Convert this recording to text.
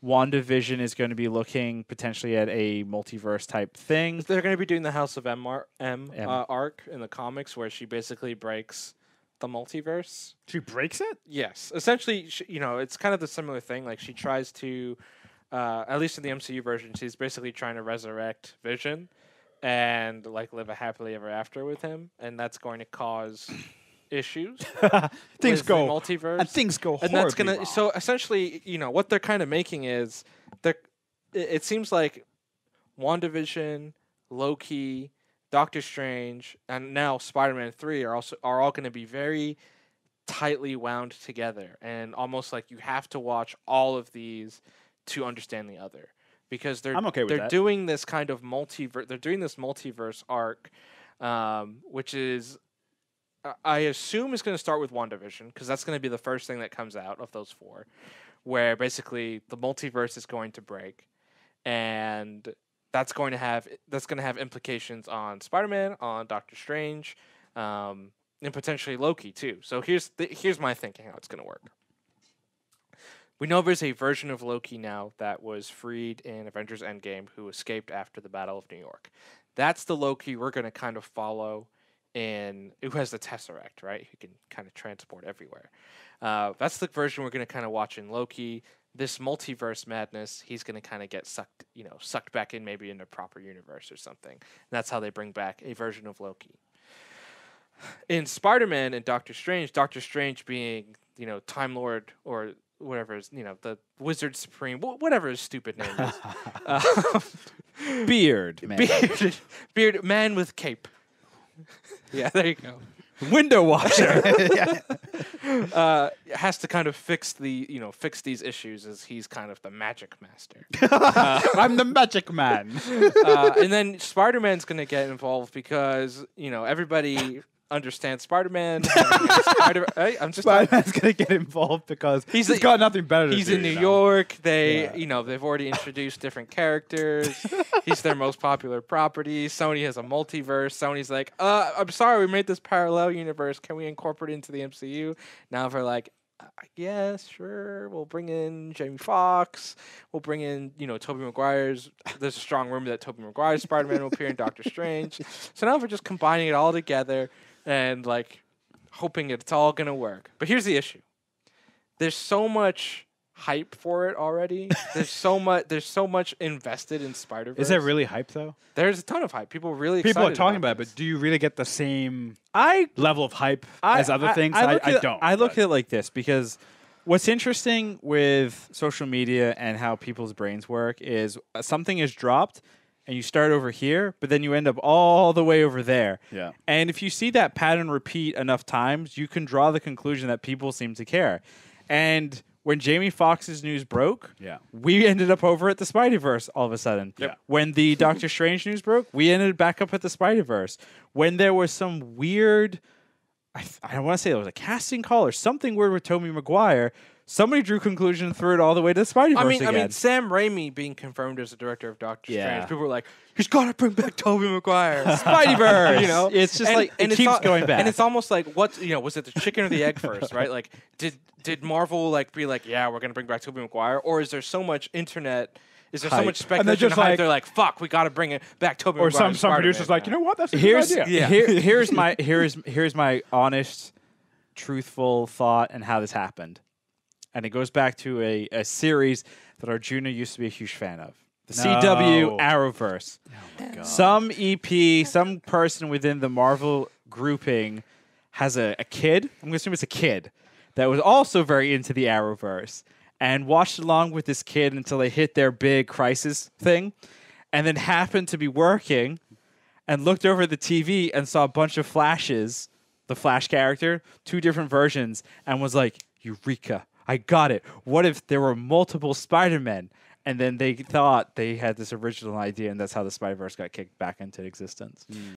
WandaVision is going to be looking potentially at a multiverse type thing. They're going to be doing the House of M arc in the comics, where she basically breaks the multiverse. She breaks it? Yes, essentially, it's kind of the similar thing. Like she tries to, at least in the MCU version, she's basically trying to resurrect Vision, and like live a happily ever after with him, and that's going to cause issues. Things with go the multiverse, and things go and that's horribly gonna. wrong. So essentially, what they're kind of making is it seems like WandaVision, Loki, Doctor Strange, and now Spider-Man 3 are all going to be very tightly wound together, and almost like you have to watch all of these to understand the other, because I'm okay with they're that. doing this kind of multiverse. They're doing this multiverse arc, which is I assume is going to start with WandaVision, because that's going to be the first thing that comes out of those four, where basically the multiverse is going to break, and that's going to have implications on Spider-Man, on Doctor Strange, and potentially Loki too. So here's my thinking how it's going to work. We know there's a version of Loki now that was freed in Avengers Endgame who escaped after the Battle of New York. That's the Loki we're going to kind of follow who has the Tesseract, right? Who can kind of transport everywhere. That's the version we're going to kind of watch in Loki. This multiverse madness, he's going to kind of get sucked back in, maybe in a proper universe or something. And that's how they bring back a version of Loki. In Spider-Man and Doctor Strange being, Time Lord or whatever is, the Wizard Supreme, whatever his stupid name is. Beard man. Beard man with cape. Yeah, there you go. Window washer. Has to kind of fix these issues, as he's kind of the magic master. I'm the magic man. And then Spider-Man's going to get involved because, everybody understands Spider-Man. Spider-Man's going to get involved because he's got nothing better to do. He's in New York. They've already introduced different characters. He's their most popular property. Sony has a multiverse. Sony's like, I'm sorry, we made this parallel universe. Can we incorporate it into the MCU? Now they're like, yes, sure. We'll bring in Jamie Foxx. We'll bring in, Tobey Maguire's. There's a strong rumor that Tobey Maguire's Spider-Man will appear in Doctor Strange. So now we're just combining it all together and hoping it's all gonna work. But here's the issue: there's so much hype for it already. There's so much invested in Spiderverse. Is that really hype though? There's a ton of hype. People are really People are excited talking about it, but do you really get the same level of hype I- as other things? I I don't. I look at it like this, because what's interesting with social media and how people's brains work is something is dropped and you start over here, but then you end up all the way over there. Yeah. And if you see that pattern repeat enough times, you can draw the conclusion that people seem to care. And when Jamie Foxx's news broke, we ended up over at the Spiderverse all of a sudden. Yep. When the Doctor Strange news broke, we ended back up at the Spiderverse. When there was some weird, I want to say it was a casting call or something weird with Tobey Maguire, somebody drew conclusion and threw it all the way to the Spiderverse again. I mean, Sam Raimi being confirmed as the director of Doctor Yeah. Strange, people were like, he's got to bring back Tobey Maguire. Spideyverse. It's just it it's keeps going back. And it's almost like, was it the chicken or the egg first, right? Like, did Marvel be like, yeah, we're going to bring back Tobey Maguire? Or is there so much internet... Is there so much speculation just hype? like- They're like, "Fuck, we got to bring it back." Tobey Or Maguire. some producers like, you know what? That's a good idea. Here's my honest, truthful thought and how this happened. And it goes back to a series that Arjuna used to be a huge fan of. The CW Arrowverse. Oh my God. Some EP, some person within the Marvel grouping has a kid. I'm going to assume it's a kid that was also very into the Arrowverse and watched along with this kid until they hit their big crisis thing, and then happened to be working and looked over the TV and saw a bunch of flashes, the Flash character, 2 different versions, and was like, Eureka, I got it. What if there were multiple Spider-Men? And then they thought they had this original idea, and that's how the Spider-Verse got kicked back into existence.